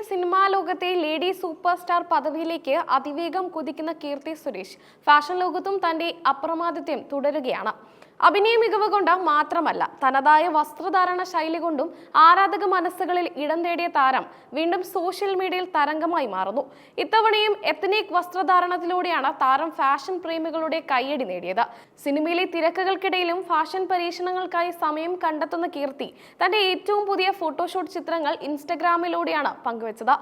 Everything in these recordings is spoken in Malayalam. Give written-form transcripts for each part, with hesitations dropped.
സിനിമാ ലോകത്തെ ലേഡി സൂപ്പർ സ്റ്റാർ പദവിയിലേക്ക് അതിവേഗം കുതിക്കുന്ന കീർത്തി സുരേഷ് ഫാഷൻ ലോകത്തും തന്റെ അപ്രമാദിത്യം തുടരുകയാണ്. അഭിനയ മികവ് കൊണ്ട് മാത്രമല്ല, തനതായ വസ്ത്രധാരണ ശൈലി കൊണ്ടും ആരാധക മനസ്സുകളിൽ ഇടം നേടിയ താരം വീണ്ടും സോഷ്യൽ മീഡിയയിൽ തരംഗമായി മാറുന്നു. ഇത്തവണയും എത്നിക് വസ്ത്രധാരണത്തിലൂടെയാണ് താരം ഫാഷൻ പ്രേമികളുടെ കയ്യടി നേടിയത്. സിനിമയിലെ തിരക്കുകൾക്കിടയിലും ഫാഷൻ പരീക്ഷണങ്ങൾക്കായി സമയം കണ്ടെത്തുന്ന കീർത്തി തന്റെ ഏറ്റവും പുതിയ ഫോട്ടോഷൂട്ട് ചിത്രങ്ങൾ ഇൻസ്റ്റഗ്രാമിലൂടെയാണ് പങ്കുവച്ചത്.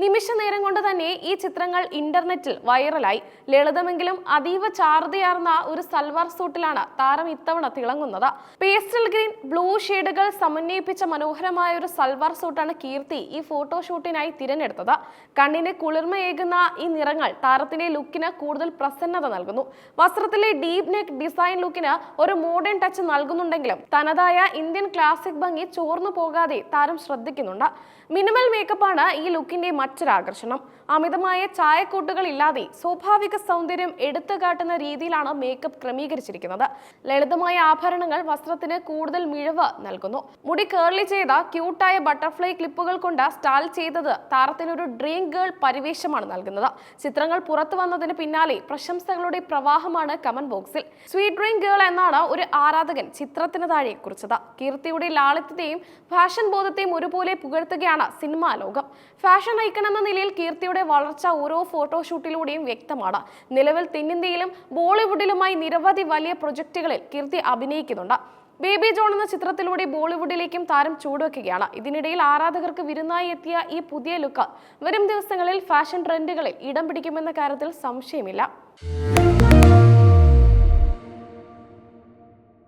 നിമിഷ നേരം കൊണ്ട് തന്നെ ഈ ചിത്രങ്ങൾ ഇന്റർനെറ്റിൽ വൈറലായി. ലളിതമെങ്കിലും അതീവ ചാരുതയാർന്ന ഒരു സൽവാർ സൂട്ടിലാണ് താരം ഇത്തവണ തിളങ്ങുന്നത്. പേസ്റ്റൽ ഗ്രീൻ, ബ്ലൂ ഷെയ്ഡുകൾ സമന്വയിപ്പിച്ച മനോഹരമായ ഒരു സൽവാർ സൂട്ടാണ് കീർത്തി ഈ ഫോട്ടോഷൂട്ടിനായി തിരഞ്ഞെടുത്തത്. കണ്ണിന് കുളിർമയേകുന്ന ഈ നിറങ്ങൾ താരത്തിന്റെ ലുക്കിന് കൂടുതൽ പ്രസന്നത നൽകുന്നു. വസ്ത്രത്തിലെ ഡീപ് നെക്ക് ഡിസൈൻ ലുക്കിന് ഒരു മോഡേൺ ടച്ച് നൽകുന്നുണ്ടെങ്കിലും തനതായ ഇന്ത്യൻ ക്ലാസിക് ഭംഗി ചോർന്നു പോകാതെ താരം ശ്രദ്ധിക്കുന്നുണ്ട്. മിനിമൽ മേക്കപ്പാണ് ഈ ലുക്കിന്റെ മറ്റൊരാകർഷണം. അമിതമായ ചായക്കൂട്ടുകൾ ഇല്ലാതെ സ്വാഭാവിക സൗന്ദര്യം എടുത്തു കാട്ടുന്ന രീതിയിലാണ് മേക്കപ്പ് ക്രമീകരിച്ചിരിക്കുന്നത്. ലളിതമായ ആഭരണങ്ങൾ വസ്ത്രത്തിന് കൂടുതൽ മിഴവ് നൽകുന്നു. മുടി കേർലി ചെയ്ത ക്യൂട്ടായ ബട്ടർഫ്ലൈ ക്ലിപ്പുകൾ കൊണ്ട് സ്റ്റൈൽ ചെയ്തത് താരത്തിനൊരു ഡ്രീം ഗേൾ പരിവേഷമാണ് നൽകുന്നത്. ചിത്രങ്ങൾ പുറത്തു വന്നതിന് പിന്നാലെ പ്രശംസകളുടെ പ്രവാഹമാണ് കമന്റ് ബോക്സിൽ. സ്വീറ്റ് ഡ്രീം ഗേൾ എന്നാണ് ഒരു ആരാധകൻ ചിത്രത്തിന് താഴെ കുറിച്ചത്. കീർത്തിയുടെ ലാളിത്യത്തെയും ഫാഷൻ ബോധത്തെയും ഒരുപോലെ പുകഴ്ത്തുകയാണ് സിനിമാ ലോകം. ഫാഷൻ ഐക്കൺ എന്ന നിലയിൽ കീർത്തിയുടെ വളർച്ച ഓരോ ഫോട്ടോഷൂട്ടിലൂടെയും വ്യക്തമാണ്. നിലവിൽ തെന്നിന്ത്യയിലും ബോളിവുഡിലുമായി നിരവധി വലിയ പ്രൊജക്ടുകളിൽ കീർത്തി അഭിനയിക്കുന്നുണ്ട്. ബേബി ജോൺ എന്ന ചിത്രത്തിലൂടെ ബോളിവുഡിലേക്കും താരം ചുവടുവെക്കുകയാണ്. ഇതിനിടയിൽ ആരാധകർക്ക് വിരുന്നായി എത്തിയ ഈ പുതിയ ലുക്ക് വരും ദിവസങ്ങളിൽ ഫാഷൻ ട്രെൻഡുകളിൽ ഇടം പിടിക്കുമെന്ന കാര്യത്തിൽ സംശയമില്ല.